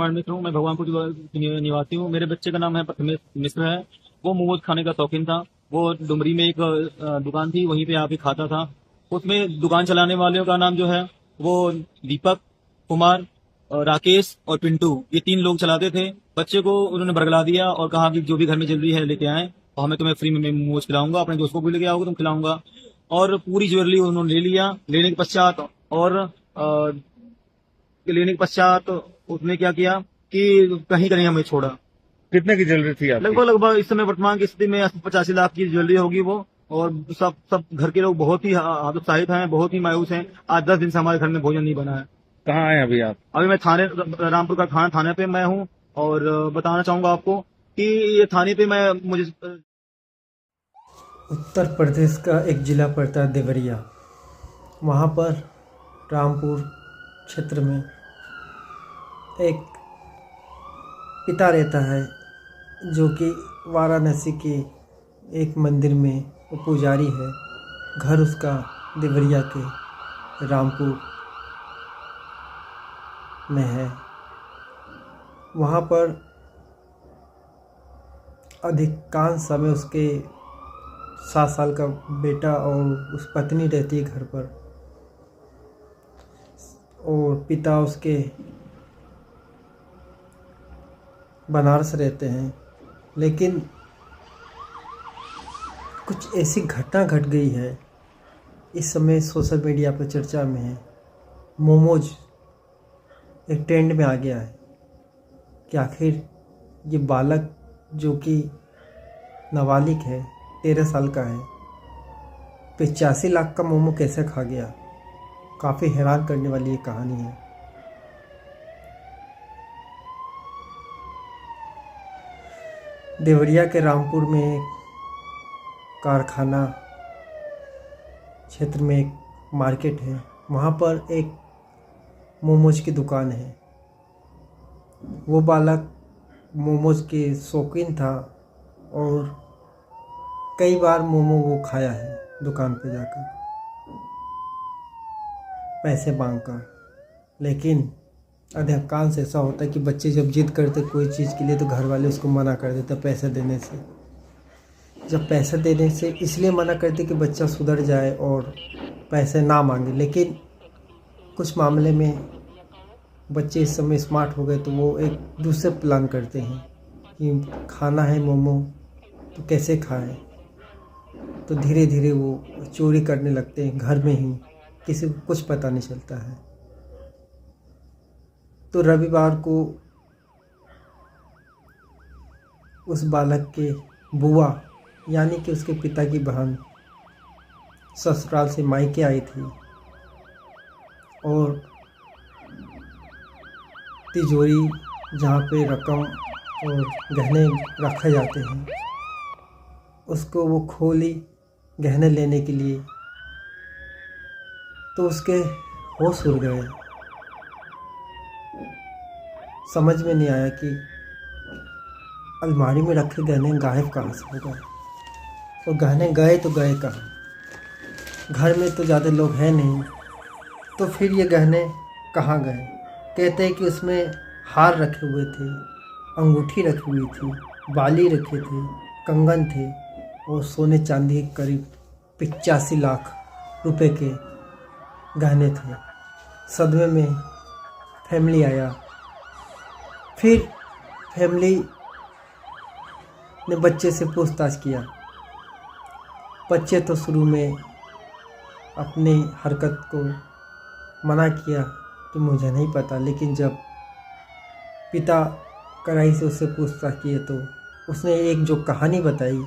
कुमार मिश्र हूँ। मैं भगवानपुर निवासी हूँ। मेरे बच्चे का नाम है प्रथमेश मिश्र है। वो मोमोज खाने का शौकीन था। वो डुमरी में एक दुकान थी, वहीं पे आके खाता था। उसमें दुकान चलाने वालों का नाम जो है वो दीपक, कुमार, राकेश और पिंटू, ये 3 लोग चलाते थे। बच्चे को उन्होंने बरगला दिया और कहा कि जो भी घर में ज्वेलरी है लेके आए और मैं तुम्हें फ्री में मोमोज खिलाऊंगा, अपने दोस्तों को भी लेके आओगे तुम खिलाऊंगा। और पूरी ज्वेलरी उन्होंने ले लिया। लेने के पश्चात उसने क्या किया कि कहीं कहीं हमें छोड़ा। कितने की ज्वेलरी थी आपकी? लगभग लगभग इस समय वर्तमान की स्थिति में 85 लाख की ज्वेलरी होगी वो। और सब सब घर के लोग बहुत ही हतोत्साहित हैं, बहुत ही मायूस हैं। आज 10 दिन से हमारे घर में भोजन नहीं बना है। कहाँ आए अभी आप? अभी मैं रामपुर का थाने पे मैं हूँ। और बताना चाहूंगा आपको कि ये थाने पे मैं मुझे उत्तर प्रदेश का एक ज़िला पड़ता है देवरिया। वहाँ पर रामपुर क्षेत्र में एक पिता रहता है जो कि वाराणसी के एक मंदिर में वो पुजारी है। घर उसका देवरिया के रामपुर में है। वहाँ पर अधिकांश समय उसके 7 साल का बेटा और उस पत्नी रहती है घर पर, और पिता उसके बनारस रहते हैं। लेकिन कुछ ऐसी घटना घट गई है, इस समय सोशल मीडिया पर चर्चा में है। मोमोज एक ट्रेंड में आ गया है कि आखिर ये बालक जो कि नाबालिग है, 13 साल का है, 85 लाख का मोमो कैसे खा गया। काफ़ी हैरान करने वाली ये कहानी है। देवरिया के रामपुर में एक कारखाना क्षेत्र में एक मार्केट है। वहाँ पर एक मोमोज की दुकान है। वो बालक मोमोज के शौकीन था और कई बार मोमो वो खाया है दुकान पे जाकर पैसे मांगकर। लेकिन अधिकांश ऐसा होता है कि बच्चे जब जिद करते कोई चीज़ के लिए तो घर वाले उसको मना कर देते पैसे देने से। जब पैसे देने से इसलिए मना करते कि बच्चा सुधर जाए और पैसे ना मांगे। लेकिन कुछ मामले में बच्चे इस समय स्मार्ट हो गए तो वो एक दूसरे प्लान करते हैं कि खाना है मोमो तो कैसे खाएं। तो धीरे धीरे वो चोरी करने लगते हैं घर में ही, किसी को कुछ पता नहीं चलता है। तो रविवार को उस बालक के बुआ यानी कि उसके पिता की बहन ससुराल से मायके आई थी और तिजोरी जहाँ पे रकम और गहने रखे जाते हैं उसको वो खोली गहने लेने के लिए। तो उसके होश उड़ गए। समझ में नहीं आया कि अलमारी में रखे गहने गायब कहाँ से हो गए, और गहने गए तो गए कहाँ। घर में तो ज़्यादा लोग हैं नहीं, तो फिर ये गहने कहाँ गए। कहते हैं कि उसमें हार रखे हुए थे, अंगूठी रखी हुई थी, बाली रखे थे, कंगन थे और सोने चांदी करीब 85 लाख रुपए के गहने थे। सदमे में फैमिली आया। फिर फैमिली ने बच्चे से पूछताछ किया। बच्चे तो शुरू में अपनी हरकत को मना किया कि मुझे नहीं पता। लेकिन जब पिता कड़ाई से उससे पूछताछ किए तो उसने एक जो कहानी बताई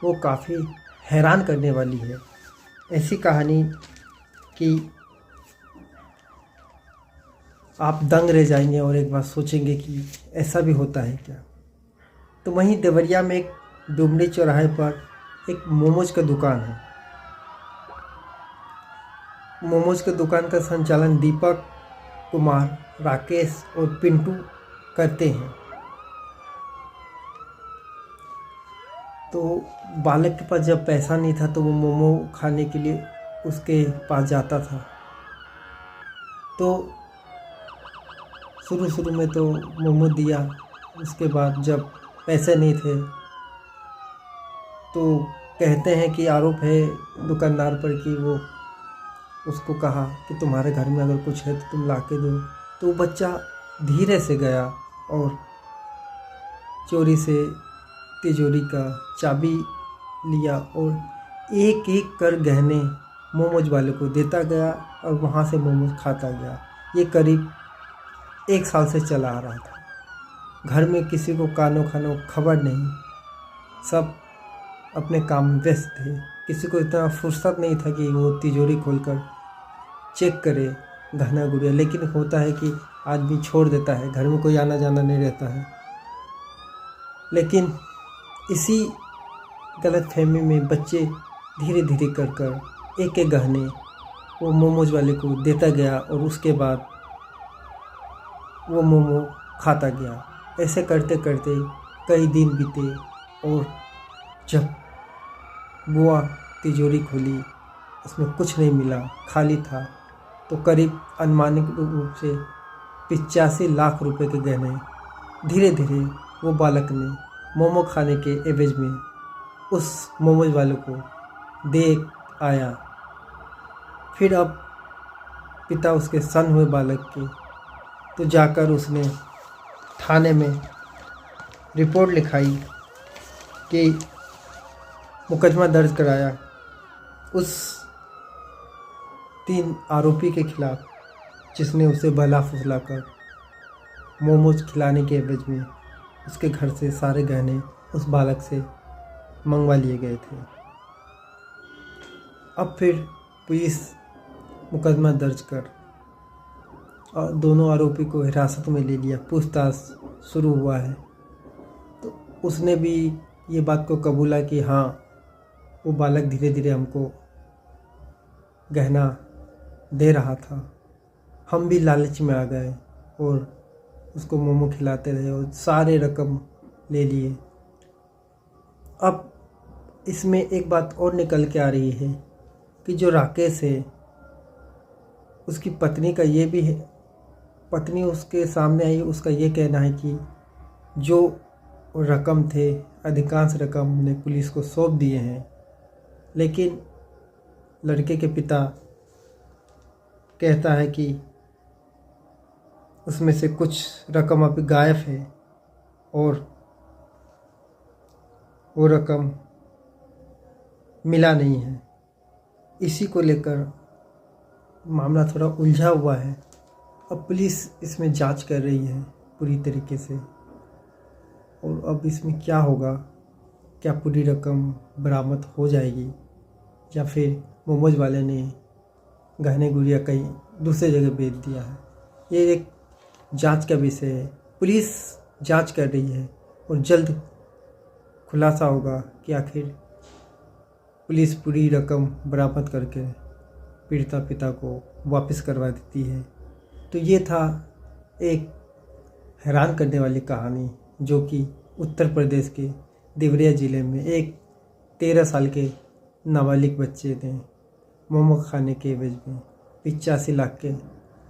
वो काफ़ी हैरान करने वाली है। ऐसी कहानी कि आप दंग रह जाएंगे और एक बार सोचेंगे कि ऐसा भी होता है क्या। तो वहीं देवरिया में एक डुमरी चौराहे पर एक मोमोज का दुकान है। मोमोज के दुकान का संचालन दीपक, कुमार, राकेश और पिंटू करते हैं। तो बालक के पास जब पैसा नहीं था तो वो मोमो खाने के लिए उसके पास जाता था। तो शुरू में तो मोमो दिया, उसके बाद जब पैसे नहीं थे तो कहते हैं कि आरोप है दुकानदार पर कि वो उसको कहा कि तुम्हारे घर में अगर कुछ है तो तुम ला के दो। तो वो बच्चा धीरे से गया और चोरी से तिजोरी का चाबी लिया और एक एक कर गहने मोमोज वाले को देता गया और वहाँ से मोमोज खाता गया। ये करीब 1 साल से चला आ रहा था। घर में किसी को कानो खानो खबर नहीं, सब अपने काम में व्यस्त थे। किसी को इतना फुर्सत नहीं था कि वो तिजोरी खोलकर चेक करे गहना गुड़िया। लेकिन होता है कि आदमी छोड़ देता है, घर में कोई आना जाना नहीं रहता है। लेकिन इसी गलतफहमी में बच्चे धीरे धीरे कर एक एक गहने वो मोमोज वाले को देता गया और उसके बाद वो मोमो खाता गया। ऐसे करते करते कई दिन बीते और जब बुआ तिजोरी खोली उसमें कुछ नहीं मिला, खाली था। तो करीब अनुमानिक रूप से 85 लाख रुपए के गहने धीरे धीरे वो बालक ने मोमो खाने के एवज में उस मोमोज वाले को दे आया। फिर अब पिता उसके सन हुए बालक के तो जाकर उसने थाने में रिपोर्ट लिखाई कि मुकदमा दर्ज कराया उस 3 आरोपी के खिलाफ जिसने उसे भला फुसला कर मोमोज खिलाने के एवज में उसके घर से सारे गहने उस बालक से मंगवा लिए गए थे। अब फिर पुलिस मुकदमा दर्ज कर और दोनों आरोपी को हिरासत में ले लिया। पूछताछ शुरू हुआ है तो उसने भी ये बात को कबूला कि हाँ वो बालक धीरे धीरे हमको गहना दे रहा था, हम भी लालच में आ गए और उसको मोमो खिलाते रहे और सारे रकम ले लिए। अब इसमें एक बात और निकल के आ रही है कि जो राकेश है उसकी पत्नी का ये भी है, पत्नी उसके सामने आई, उसका ये कहना है कि जो रकम थे अधिकांश रकम ने पुलिस को सौंप दिए हैं। लेकिन लड़के के पिता कहता है कि उसमें से कुछ रकम अभी गायब है और वो रकम मिला नहीं है। इसी को लेकर मामला थोड़ा उलझा हुआ है। अब पुलिस इसमें जांच कर रही है पूरी तरीके से और अब इसमें क्या होगा, क्या पूरी रकम बरामद हो जाएगी या फिर मोमोज वाले ने गहने गुड़िया कहीं दूसरे जगह बेच दिया है, ये एक जांच का विषय है। पुलिस जांच कर रही है और जल्द खुलासा होगा कि आखिर पुलिस पूरी रकम बरामद करके पीड़िता पिता को वापस करवा देती है। तो ये था एक हैरान करने वाली कहानी जो कि उत्तर प्रदेश के देवरिया ज़िले में एक 13 साल के नाबालिग बच्चे ने मोमो खाने के एवज में 85 लाख के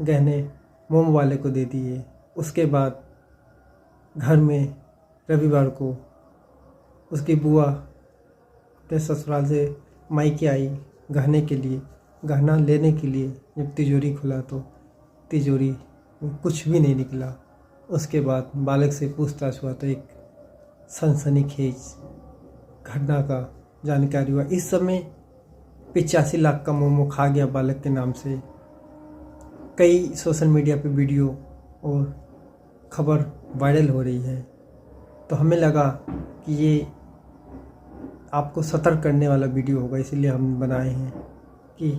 गहने मोमो वाले को दे दिए। उसके बाद घर में रविवार को उसकी बुआ अपने ससुराल से मायके आई गहना लेने के लिए। जब तिजोरी खुला तो तिजोरी में कुछ भी नहीं निकला। उसके बाद बालक से पूछताछ हुआ तो एक सनसनीखेज घटना का जानकारी हुआ। इस समय 85 लाख का मोमो खा गया बालक के नाम से। कई सोशल मीडिया पे वीडियो और खबर वायरल हो रही है। तो हमें लगा कि ये आपको सतर्क करने वाला वीडियो होगा, इसलिए हम बनाए हैं कि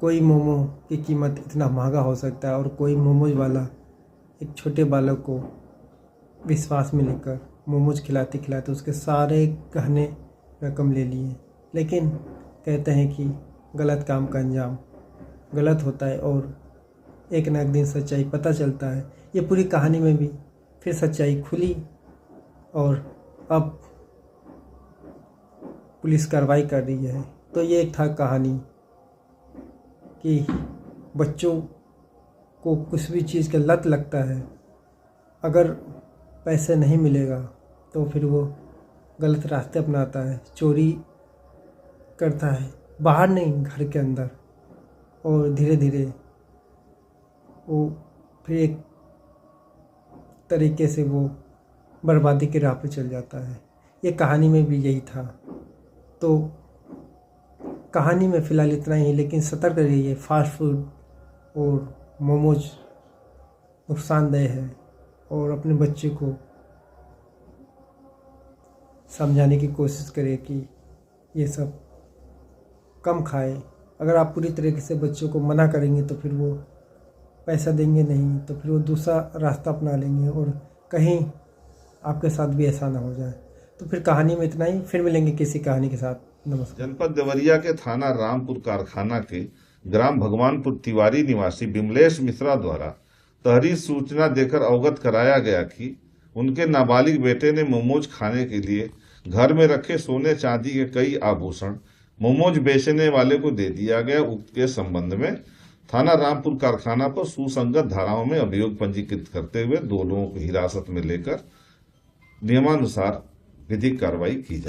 कोई मोमो की कीमत इतना महंगा हो सकता है और कोई मोमोज वाला एक छोटे बालक को विश्वास में लेकर मोमोज खिलाते खिलाते उसके सारे गहने रकम ले लिए। लेकिन कहते हैं कि गलत काम का अंजाम गलत होता है और एक न एक दिन सच्चाई पता चलता है। ये पूरी कहानी में भी फिर सच्चाई खुली और अब पुलिस कार्रवाई कर रही है। तो ये एक था कहानी कि बच्चों को कुछ भी चीज़ का लत लगता है, अगर पैसे नहीं मिलेगा तो फिर वो गलत रास्ते अपनाता है, चोरी करता है, बाहर नहीं घर के अंदर, और धीरे धीरे वो फिर एक तरीके से वो बर्बादी की राह पे चल जाता है। ये कहानी में भी यही था। तो कहानी में फ़िलहाल इतना ही, लेकिन सतर्क रहिए, फास्ट फूड और मोमोज नुकसानदेह है, और अपने बच्चे को समझाने की कोशिश करें कि ये सब कम खाए। अगर आप पूरी तरीके से बच्चों को मना करेंगे तो फिर वो पैसा देंगे नहीं, तो फिर वो दूसरा रास्ता अपना लेंगे, और कहीं आपके साथ भी ऐसा ना हो जाए। तो फिर कहानी में इतना ही, फिर मिलेंगे किसी कहानी के साथ। नमस्कार। जनपद देवरिया के थाना रामपुर कारखाना के ग्राम भगवानपुर तिवारी निवासी बिमलेश मिश्रा द्वारा तहरीर सूचना देकर अवगत कराया गया कि उनके नाबालिग बेटे ने मोमोज खाने के लिए घर में रखे सोने चांदी के कई आभूषण मोमोज बेचने वाले को दे दिया गया। उक्त के संबंध में थाना रामपुर कारखाना पर सुसंगत धाराओं में अभियोग पंजीकृत करते हुए 2 लोगों को हिरासत में लेकर नियमानुसार विधिक कार्रवाई की जाए।